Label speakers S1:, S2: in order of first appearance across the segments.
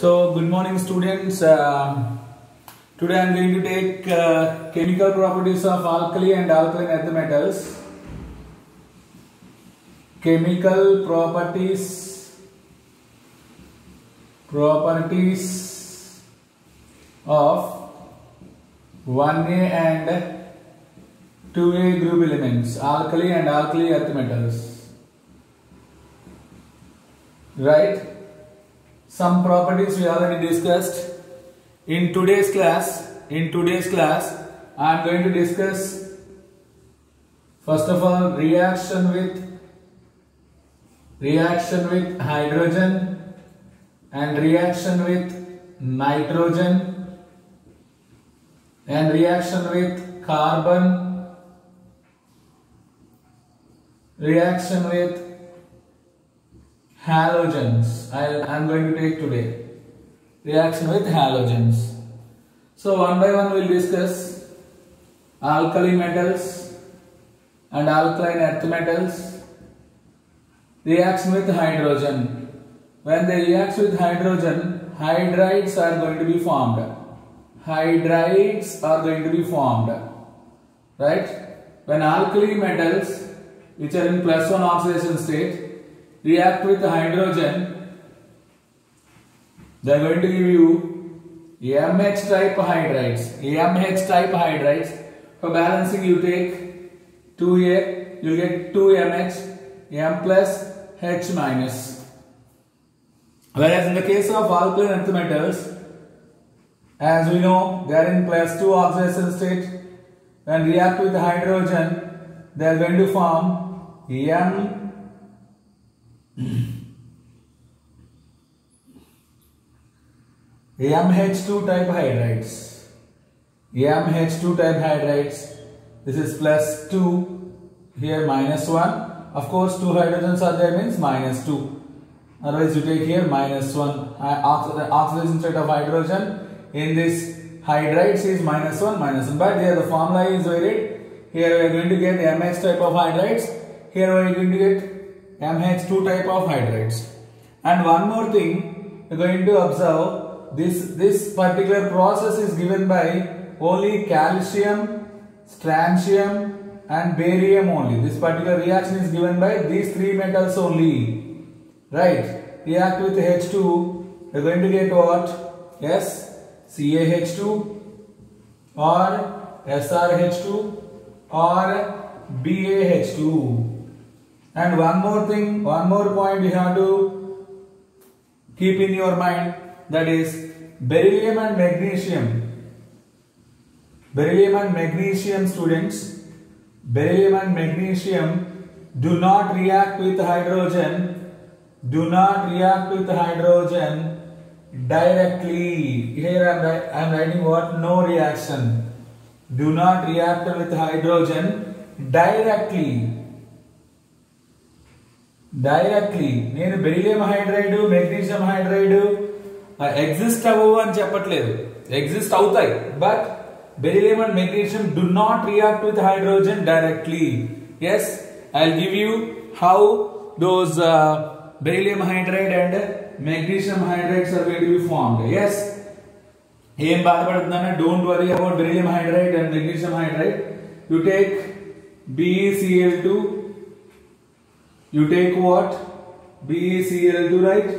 S1: So, good morning students. Today I am going to take chemical properties of alkali and alkaline earth metals. Chemical properties of 1A and 2A group elements, alkali and alkali earth metals. Right? Some properties we already discussed. In today's class, I am going to discuss first of all reaction with hydrogen and reaction with nitrogen and reaction with carbon, reaction with halogens. I am going to take today reaction with halogens. So one by one we will discuss alkali metals and alkaline earth metals. Reaction with hydrogen. When they react with hydrogen, hydrides are going to be formed. Hydrides are going to be formed. Right? When alkali metals which are in +1 oxidation state react with hydrogen, they are going to give you MH type hydrides. For balancing you take 2A, you will get 2MH, M plus H minus. Whereas in the case of alkaline earth metals, as we know, they are in +2 oxidation state. When react with hydrogen, they are going to form MH2 type hydrides. MH2 type hydrides. This is +2, here -1. Of course, 2 hydrogens are there, means -2. Otherwise, you take here -1. Oxidation state of hydrogen in this hydrides is -1. But here the formula is varied. Here we are going to get MH type of hydrides. Here we are going to get MH2 type of hydrides. And one more thing, we are going to observe this particular process is given by only calcium, strontium and barium only. This particular reaction is given by these 3 metals only. Right? React with H2, we are going to get what? Yes, CaH2 or SrH2 or BaH2. And one more thing, one more point you have to keep in your mind, that is beryllium and magnesium. Beryllium and magnesium, students, beryllium and magnesium do not react with hydrogen. Do not react with hydrogen directly. Here I am writing what? No reaction. Do not react with hydrogen directly. నేను beryllium hydride magnesium hydride exist అవ్వవు అని చెప్పట్లేదు, exist అవుతాయి. But beryllium and magnesium do not react with hydrogen directly. Yes, I will give you how those beryllium hydride and magnesium hydrides are going to be formed. Yes, ఏం బాధపడుతున్నాను, don't worry about beryllium hydride and magnesium hydride. You take BeCl2, you take what? BeCl2, right?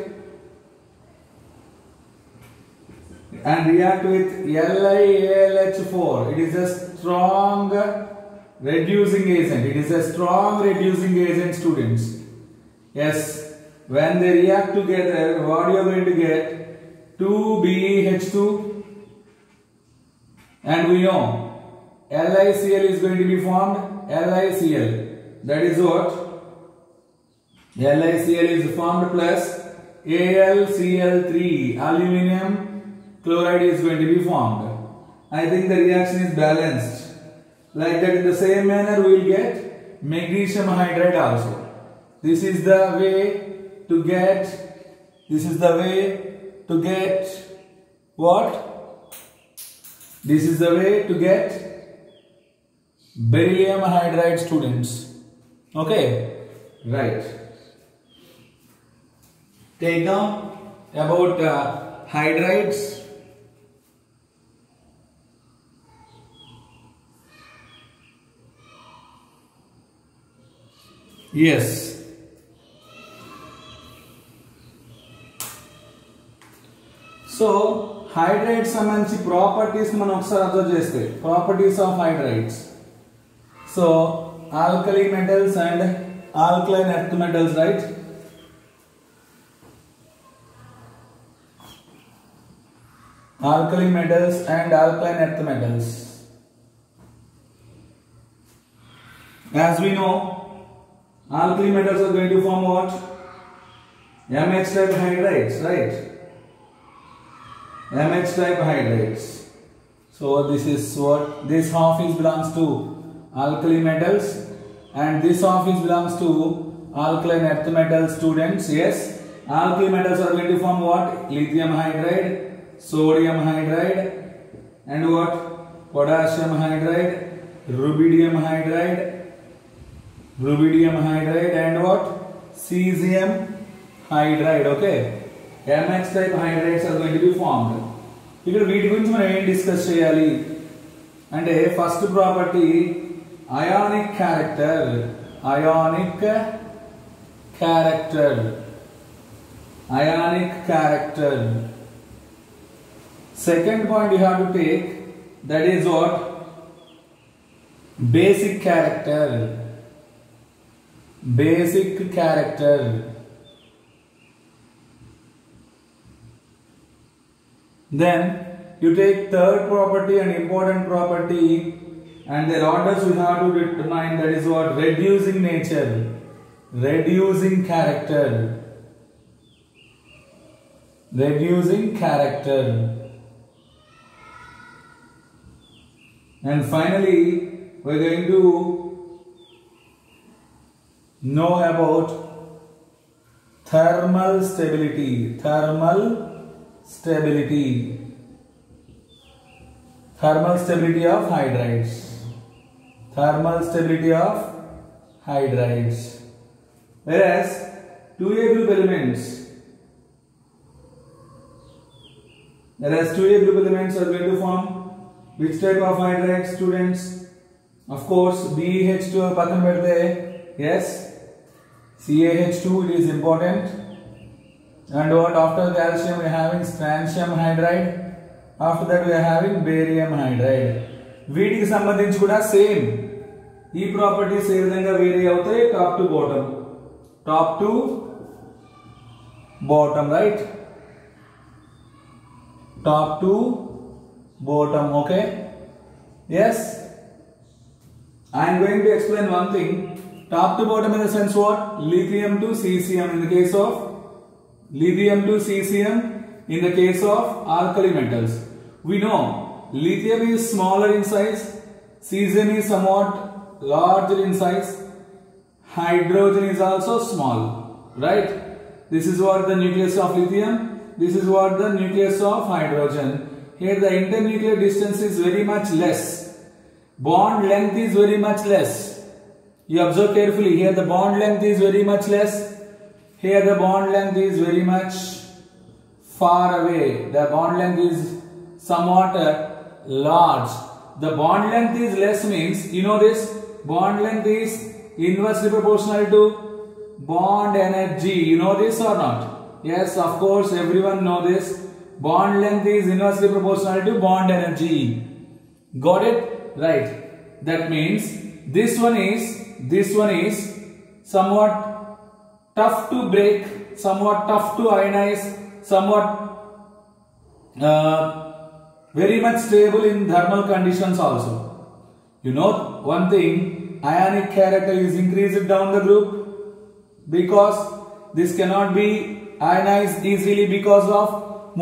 S1: And react with LiAlH4. It is a strong reducing agent. It is a strong reducing agent, students. Yes. When they react together, what you are going to get? 2BeH2, and we know LiCl is going to be formed. LiCl, that is what? LiCl is formed plus AlCl3, aluminum chloride is going to be formed. I think the reaction is balanced. Like that, in the same manner we will get magnesium hydride also. This is the way to get what? This is the way to get beryllium hydride, students. Okay, right. Take down about hydrides. Yes. So hydrides సంబంధించి properties మనం ఒకసారి observe చేస్తే properties of hydrides. So alkali metals and alkaline earth metals, right? Alkali metals and alkaline earth metals. As we know, alkali metals are going to form what? MH type hydrides, right? MH type hydrides. So this is what this half is belongs to alkali metals and this half is belongs to alkaline earth metals, students. Yes, alkali metals are going to form what? Lithium hydride, sodium hydride and what? Potassium hydride, rubidium hydride and what? Cesium hydride. Okay, MH type hydrides are going to be formed. ఇక్కడ వీటి గురించి మనం ఏం discuss చేయాలి అంటే first property ionic character. Second point you have to take, that is what? Basic character. Then you take third property and important property, and their orders we have to determine, that is what? Reducing nature, reducing character. And finally we are going to know about thermal stability of hydrides. Whereas 2A group elements are going to form which type of hydrides, students? Of course BeH2 pakan pedte, yes, CaH2, it is important. And what? After calcium we are having strontium hydride, after that we are having barium hydride. వీటికి సంబంధించి కూడా same ఈ properties A విధంగా vary అవుతాయి? Top to bottom right, top to bottom. Okay, yes, I am going to explain one thing. Top to bottom in the sense what? Lithium to cesium in the case of alkali metals. We know lithium is smaller in size, cesium is somewhat larger in size, hydrogen is also small, right? This is what the nucleus of lithium, this is what the nucleus of hydrogen. Here the internuclear distance is very much less, bond length is very much less. You observe carefully, here the bond length is very much less, here the bond length is very much far away, the bond length is somewhat large. The bond length is less means, you know this, bond length is inversely proportional to bond energy. You know this or not? Yes, of course, everyone know this. Bond length is inversely proportional to bond energy. Got it? Right. That means this one is somewhat tough to break, somewhat tough to ionize, somewhat very much stable in thermal conditions also. You know one thing, ionic character is increased down the group because this cannot be ionized easily because of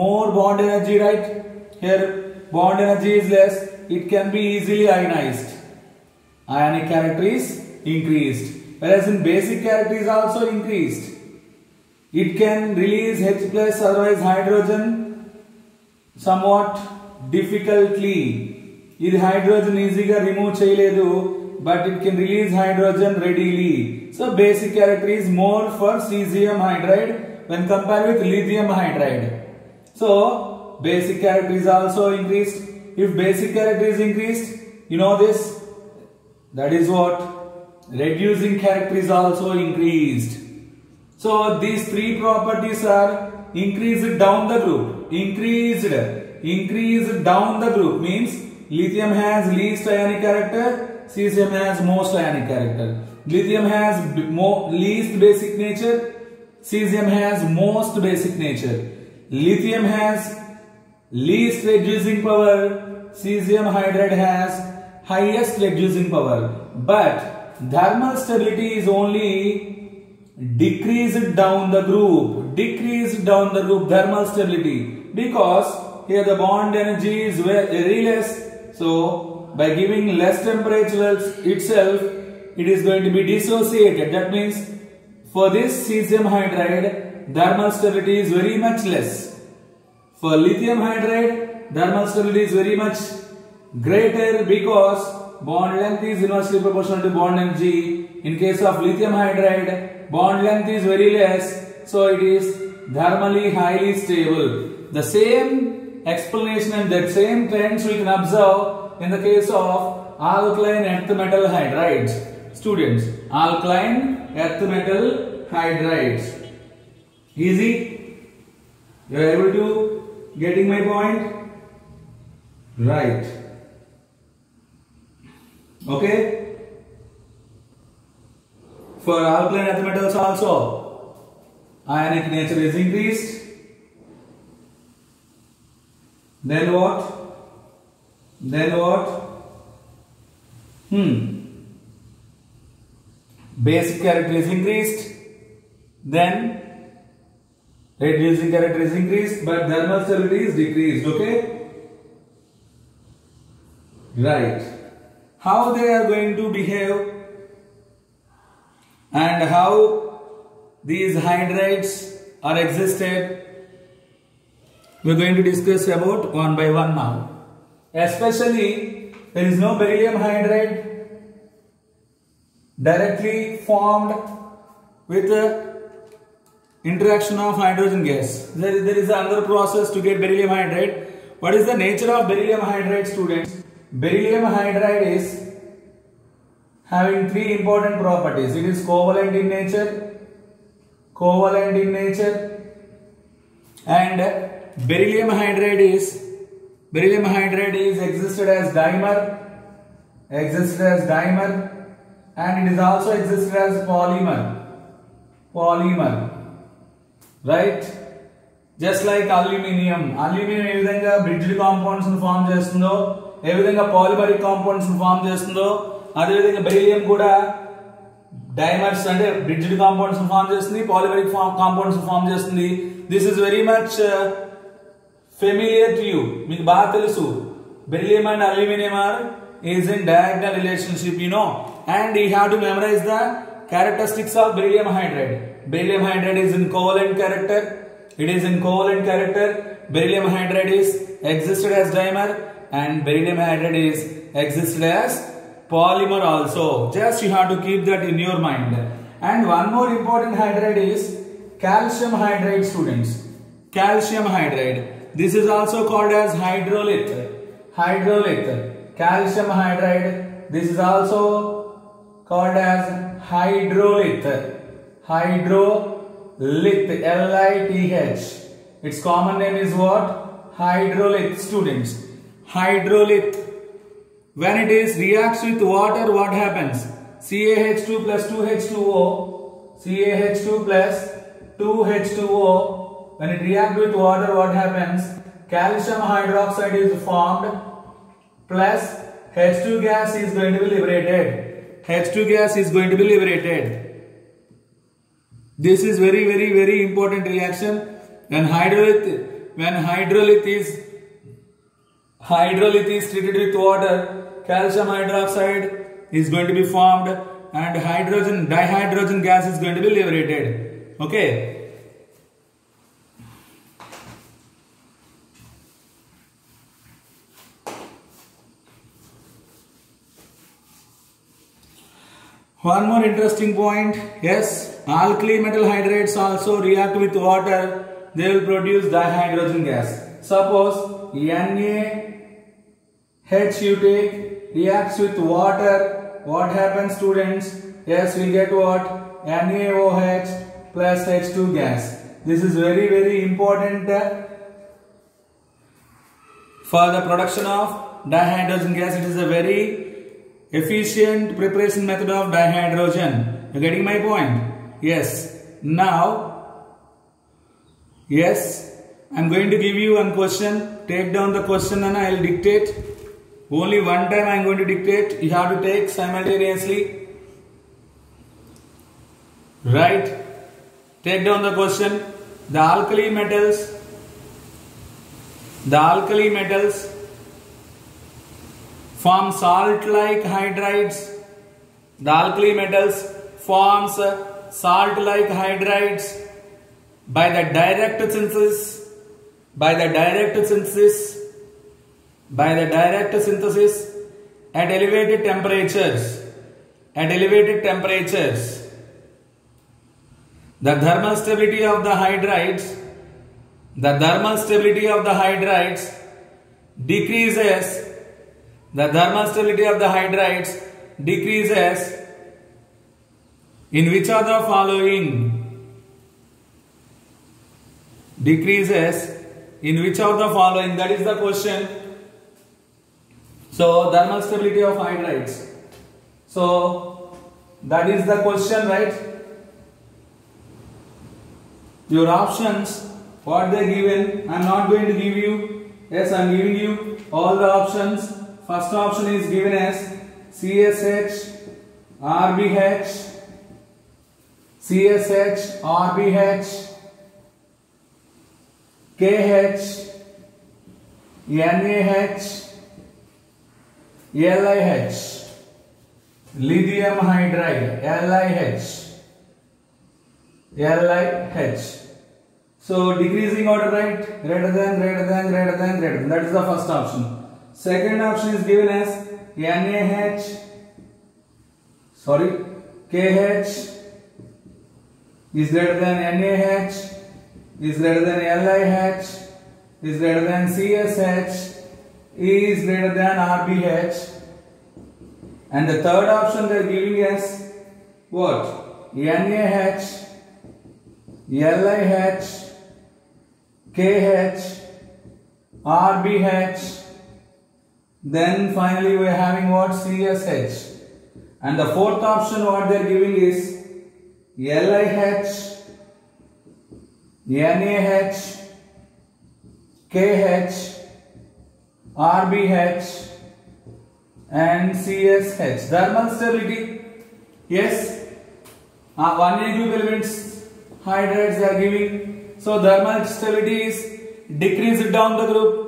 S1: more bond energy, right? Here bond energy is less, it can be easily ionized. Ionic character is increased, whereas in basic character is also increased. It can release H plus, otherwise hydrogen, somewhat difficultly. This hydrogen easily remove cheyaledu, but it can release hydrogen readily. So basic character is more for cesium hydride when compared with lithium hydride. So basic character is also increased. If basic character is increased, you know this, that is what? Reducing character is also increased. So these three properties are increased down the group. Increased down the group means lithium has least ionic character, cesium has most ionic character. Lithium has least basic nature, cesium has most basic nature. Lithium has least reducing power, cesium hydride has highest reducing power. But thermal stability is only decreased down the group. Decreased down the group thermal stability, because here the bond energy is very less. So by giving less temperature itself, it is going to be dissociated. That means for this cesium hydride, thermal stability is very much less. For lithium hydride, thermal stability is very much greater, because bond length is inversely proportional to bond energy. In case of lithium hydride, bond length is very less, so it is thermally highly stable. The same explanation and that same trends we can observe in the case of alkaline earth metal hydrides. Students, alkaline earth metal hydrides. Easy? You are able to getting my point? Right. Okay. For alkaline earth metals also, ionic nature is increased. Then what? Basic character is increased. Then reducing character is increased, but thermal stability is decreased. Okay? Right. How they are going to behave and how these hydrides are existed, we are going to discuss about one by one now. Especially, there is no beryllium hydride directly formed with the interaction of hydrogen gas. There is another process to get beryllium hydride. What is the nature of beryllium hydride, students? Beryllium hydride is having three important properties. It is covalent in nature, and beryllium hydride is existed as dimer, and it is also existed as polymer, right? Just like aluminium ఏ విధంగా bridged compounds ను form చేస్తుందో, ఏ విధంగా polymeric compounds ను form చేస్తుందో, అదే విధంగా beryllium కూడా dimers అంటే బ్రిడ్జ్డ్ కాంపౌండ్స్ ను ఫామ్ చేస్తుంది, పాలిమరిక్ కాంపౌండ్స్ ను ఫామ్ చేస్తుంది. This is very much familiar to you. మీకు బాగా తెలుసు. Beryllium and aluminum is in diagonal relationship, you know, and you have to memorize the characteristics of beryllium hydride. Beryllium hydride is in covalent character. It is in covalent character. Beryllium hydride is existed as dimer, and beryllium hydride is existed as polymer also. Just you have to keep that in your mind. And one more important hydride is calcium hydride, students. Calcium hydride. This is also called as hydrolith. Calcium hydride. This is also called as hydrolith. L-I-T-H. Its common name is what? Hydrolith, students. Hydrolith. When it is reacts with water, what happens? CaH2 plus 2H2O. CaH2 plus 2H2O. When it reacts with water, what happens? Calcium hydroxide is formed plus H2 gas is going to be liberated. H2 gas is going to be liberated. This is very important reaction. When hydrolith is treated with water, calcium hydroxide is going to be formed and dihydrogen gas is going to be liberated. Okay. One more interesting point. Yes, alkali metal hydrides also react with water they will produce dihydrogen gas. Suppose NaH you take, reacts with water. What happens, students? Yes, we get what? NaOH plus H2 gas. This is very, very important for the production of dihydrogen gas. It is a very efficient preparation method of dihydrogen. You are getting my point? Yes. Now, yes, I am going to give you one question. Take down the question and I will dictate. Only one time I am going to dictate. You have to take simultaneously. Right. Take down the question. The alkali metals form salt-like hydrides. The alkali metals forms salt-like hydrides by the direct synthesis at elevated temperatures. The thermal stability of the hydrides decreases. The thermal stability of the hydrides decreases in which of the following? Decreases in which of the following? That is the question. So, thermal stability of hydrides. So, that is the question, right? Your options, what they given, I am not going to give you. Yes, I am giving you all the options. First option is given as CSH, RBH, KH, NaH, LiH, lithium hydride, LiH. So decreasing order, right? Greater than. That is the first option. Second option is given as KH is greater than NaH, is greater than LiH, is greater than CSH, is greater than RBH. And the third option they are giving us what? NaH, LiH, KH, RBH. Then finally we are having what? CSH. And the fourth option what they are giving is LiH, NaH, KH, RBH and CSH. Thermal stability. Yes. 1A group elements hydrides they are giving. So thermal stability is decreased down the group.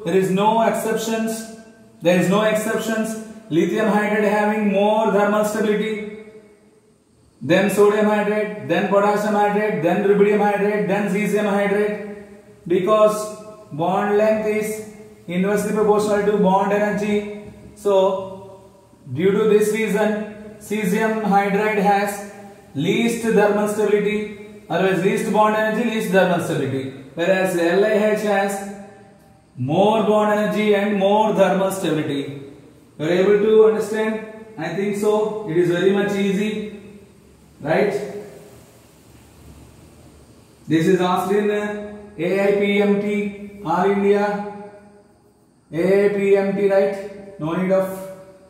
S1: There is no exceptions. Lithium hydride having more thermal stability. Then sodium hydride, then potassium hydride, then rubidium hydride, then cesium hydride. Because bond length is inversely proportional to bond energy. So due to this reason, cesium hydride has least thermal stability. Otherwise, least bond energy, least thermal stability. Whereas LiH has more bond energy and more thermal stability. You are able to understand? I think so. It is very much easy. Right? This is asked in AIPMT, All India. AIPMT, right? No need of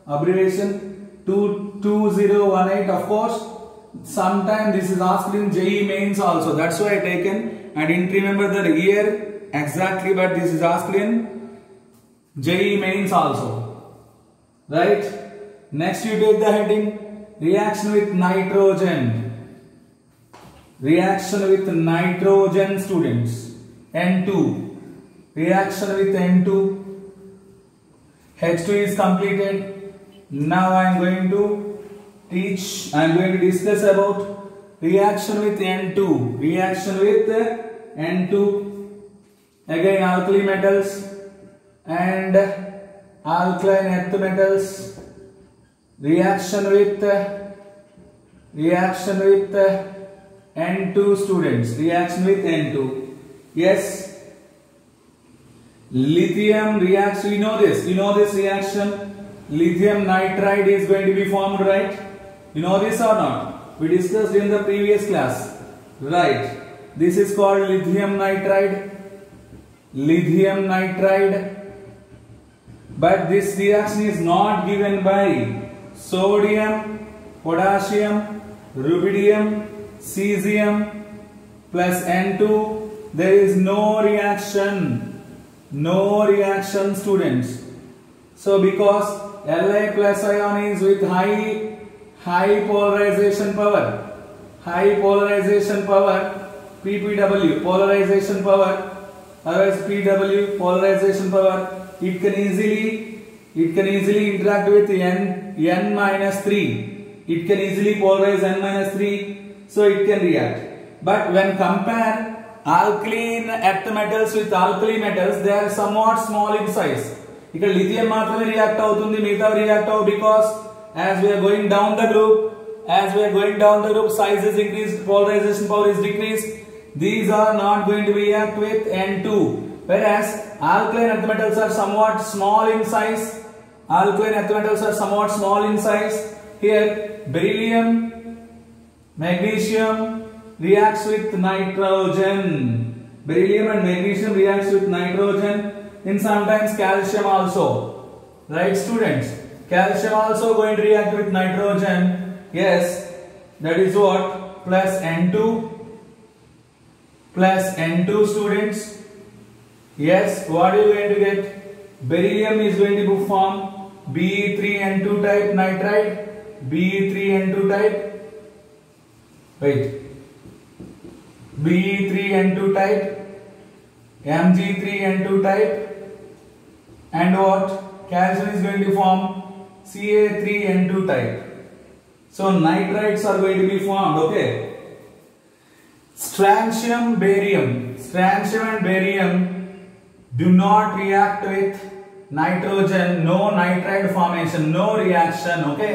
S1: abbreviation. 2018. Of course, sometime this is asked in JEE mains also. That's why I taken. I didn't remember the year exactly, but this is asked in JEE mains also. Right? Next you take the heading reaction with nitrogen. Students. N2. Reaction with N2. H2 is completed. Now I am going to discuss about reaction with N2. Again alkali metals and alkaline earth metals. Reaction with N2 students. Reaction with N2. Yes. Lithium reacts. You know this. You know this reaction. Lithium nitride is going to be formed, right? You know this or not? We discussed in the previous class. Right. This is called lithium nitride. Lithium nitride. But this reaction is not given by sodium, potassium, rubidium, cesium plus N2. There is no reaction. No reaction, students. So because Li plus ion is with high polarization power, PPW, polarization power, otherwise PW, polarization power, it can easily interact with N minus 3. It can easily polarize N minus 3, so it can react. But when compare alkaline earth metals with alkali metals, they are somewhat small in size. Here lithium matrame react avutundi, migata react avu, because as we are going down the group, size is increased, polarization power is decreased. These are not going to react with N2. Whereas alkaline earth metals are somewhat small in size. Here beryllium, magnesium reacts with nitrogen. Beryllium and magnesium reacts with nitrogen. In sometimes calcium also. Right, students? Calcium also going to react with nitrogen. Yes, that is what? Plus N2. Plus N2, students. Yes, what are you going to get? Beryllium is going to form Be3N2 type nitride. Be3N2 type. Wait. Be3N2 type. Mg3N2 type. And what? Calcium is going to form Ca3N2 type. So nitrides are going to be formed. Okay. Strontium and barium do not react with nitrogen. No nitride formation. No reaction. Okay.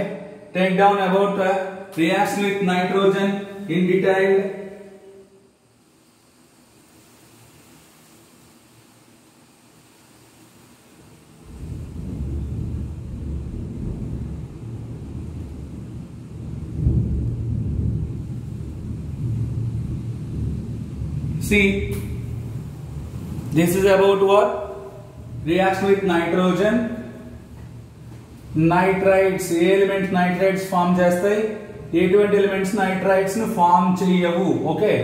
S1: Take down about reaction with nitrogen in detail. See, this is about what? Reaction with nitrogen. Nitrides, element nitrides form chestayi. Eటువంటి elements nitrides nu form cheyavu. Okay.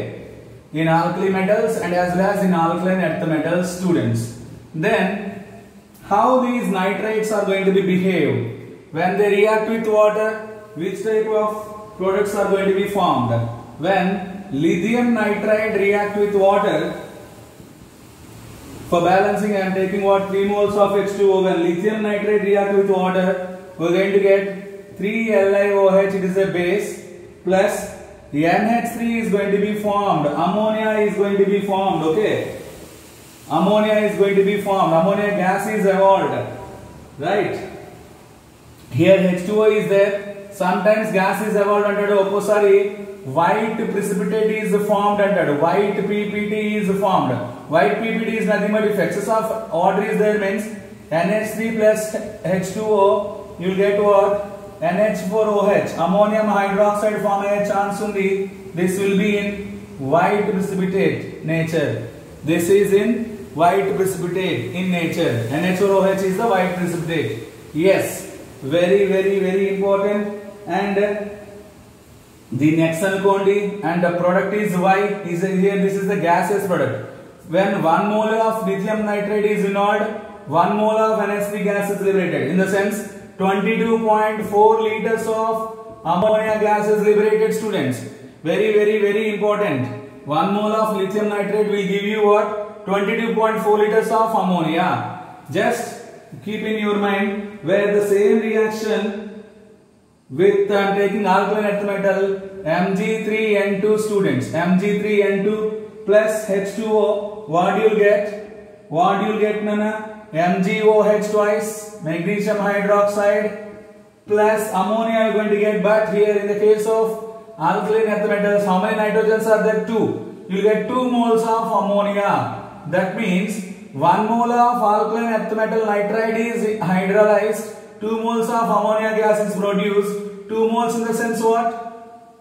S1: In alkali metals and as well as in alkaline earth metals, students. Then, how these nitrides are going to be behave? When they react with water, which type of products are going to be formed? When lithium nitride react with water, for balancing I am taking what 3 moles of H2O. When lithium nitride react with water, we are going to get 3 LiOH, it is a base, plus NH3 is going to be formed, ammonia is going to be formed. Okay, ammonia is going to be formed, ammonia gas is evolved, right? Here H2O is there, sometimes gas is evolved under sorry, white precipitate is formed under white PPT is formed. White PPT is nothing but if excess of water is there means NH3 plus H2O, you will get what? NH4OH, ammonium hydroxide form a chance undi. This will be in white precipitate nature. This is in white precipitate in nature. NH4OH is the white precipitate. Yes, very important. And the next anukondi, and the product is Y, is here, this is the gaseous product. When 1 mole of lithium nitride is involved, 1 mole of NH3 gas is liberated. In the sense, 22.4 liters of ammonia gas is liberated, students. Very important. 1 mole of lithium nitride will give you what? 22.4 liters of ammonia. Just keep in your mind where the same reaction with I am taking alkaline earth metal Mg3N2, students. Mg3N2 plus H2O. What do you get? What do you get, Nana? MgOH twice, magnesium hydroxide plus ammonia you are going to get. But here in the case of alkaline earth metals, how many nitrogens are there? 2. You will get 2 moles of ammonia. That means 1 mole of alkaline earth metal nitride is hydrolyzed, 2 moles of ammonia gas is produced. 2 moles in the sense what?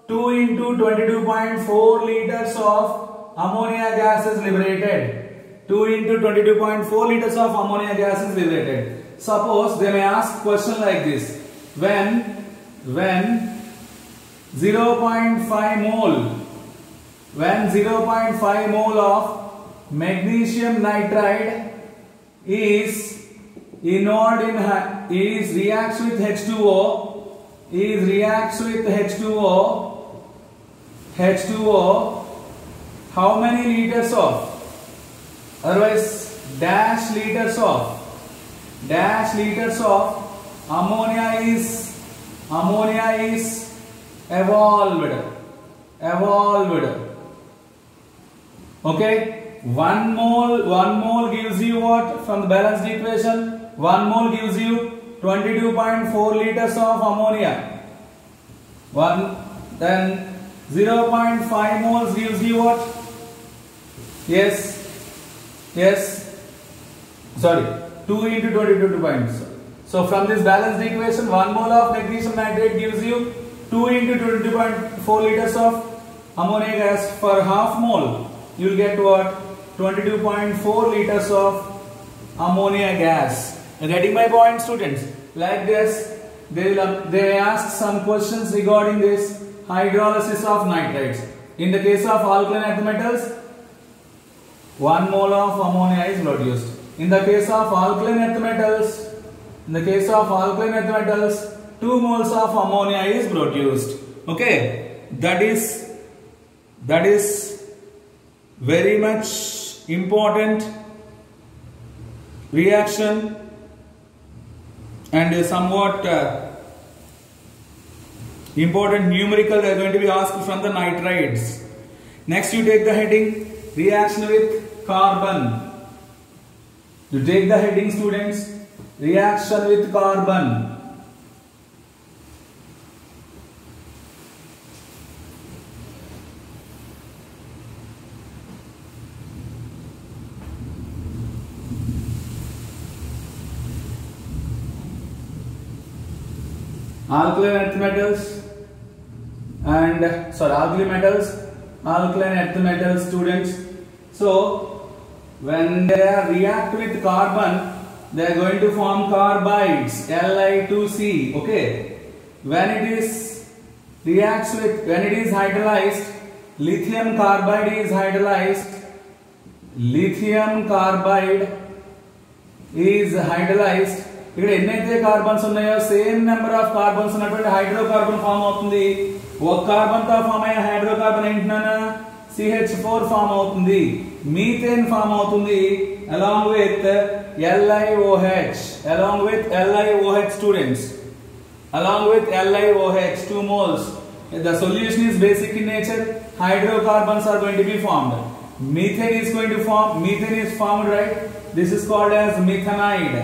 S1: 2 into 22.4 liters of ammonia gas is liberated. 2 into 22.4 liters of ammonia gas is liberated. Suppose they may ask question like this. When 0.5 mole of magnesium nitride is reacts with H2O, how many liters of, otherwise dash liters of ammonia is evolved. Okay, 1 mole gives you what from the balanced equation? 1 mole gives you 22.4 liters of ammonia. Then 0.5 moles gives you what? Sorry, 2 into 22 points. So from this balanced equation, 1 mole of magnesium nitrate gives you 2 into 22.4 liters of ammonia gas. For half mole, you will get what? 22.4 liters of ammonia gas. Getting my point, students? Like this, they ask some questions regarding this hydrolysis of nitrides. In the case of alkaline earth metals, 1 mole of ammonia is produced. In the case of alkaline earth metals, 2 moles of ammonia is produced. Okay, that is very much important reaction and somewhat important numerical they are going to be asked from the nitrides. Next, you take the heading reaction with carbon. You take the heading, students, reaction with carbon. Alkaline earth metals alkaline earth metals, students. So when they react with carbon, they are going to form carbides, Li2C. Okay, when it is hydrolyzed, lithium carbide is hydrolyzed. ఇక్కడ ఎన్నైతే carbons ఉన్నాయో same number of carbons ఉన్నటువంటి hydrocarbon form అవుతుంది. ఒక carbon తో form అయ్యే hydrocarbon ఏంటన్నా CH4 form అవుతుంది, మీథేన్ ఫామ్ అవుతుంది along with LiOH students, along with LiOH 2 moles. The solution is basic in nature. Hydrocarbons are going to be formed. Methane is formed, right? This is called as methanide.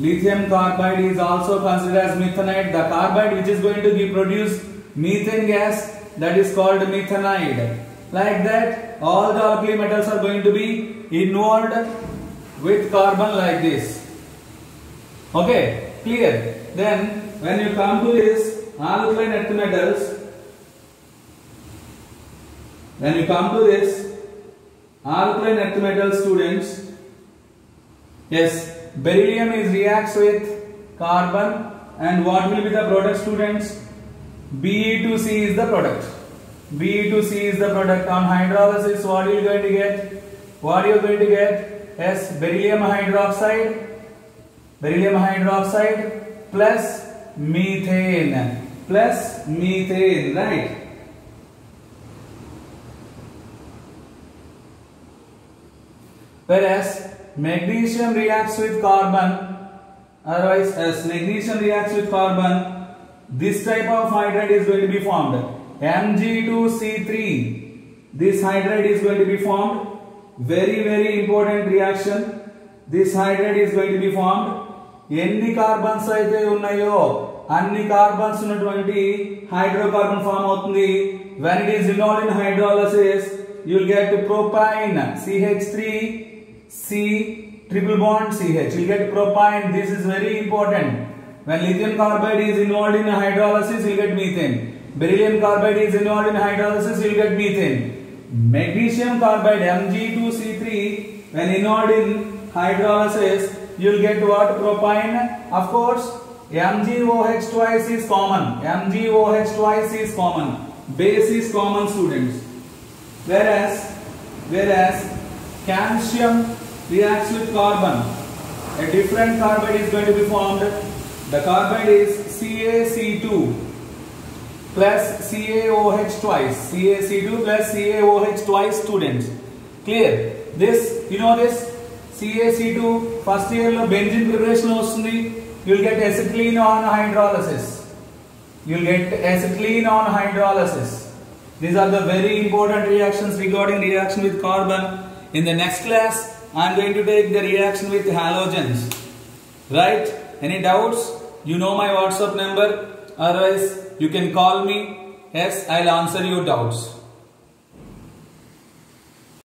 S1: Lithium carbide is also considered as methanide. The carbide which is going to produce methane gas, that is called methanide. Like that, all the alkali metals are going to be involved with carbon like this. Okay, clear? Then when you come to this alkaline earth metals, students, yes, beryllium reacts with carbon, and what will be the product, students? Be2C is the product. On hydrolysis, what you are going to get? Yes, beryllium hydroxide plus methane, right? Whereas magnesium reacts with carbon, this type of hydride is going to be formed. Mg2C3, this hydride is going to be formed. Very, very important reaction. This hydride is going to be formed. Any carbons aithe unnayo అన్ని carbons ఉన్నటువంటి hydrocarbon form అవుతుంది. When it is involved in hydrolysis, you will get propane CH3 C triple bond CH. You will get propane. This is very important. When lithium carbide is involved in hydrolysis, you will get methane. Beryllium carbide is involved in hydrolysis, you will get methane. Magnesium carbide Mg2C3 when involved in hydrolysis, you will get what? Propane. Of course, MgOH twice is common. MgOH twice is common. Base is common, students. Whereas calcium reacts with carbon. A different carbide is going to be formed. The carbide is CaC2 plus CaOH twice. CaC2 plus CaOH twice, students. Clear? This, you know this? CaC2 first year lo benzene preparation vastundi. You will get acetylene on hydrolysis. You will get acetylene on hydrolysis. These are the very important reactions regarding reaction with carbon. In the next class, I am going to take the reaction with halogens. Right? Any doubts? You know my WhatsApp number. Otherwise, you can call me. Yes, I'll answer your doubts.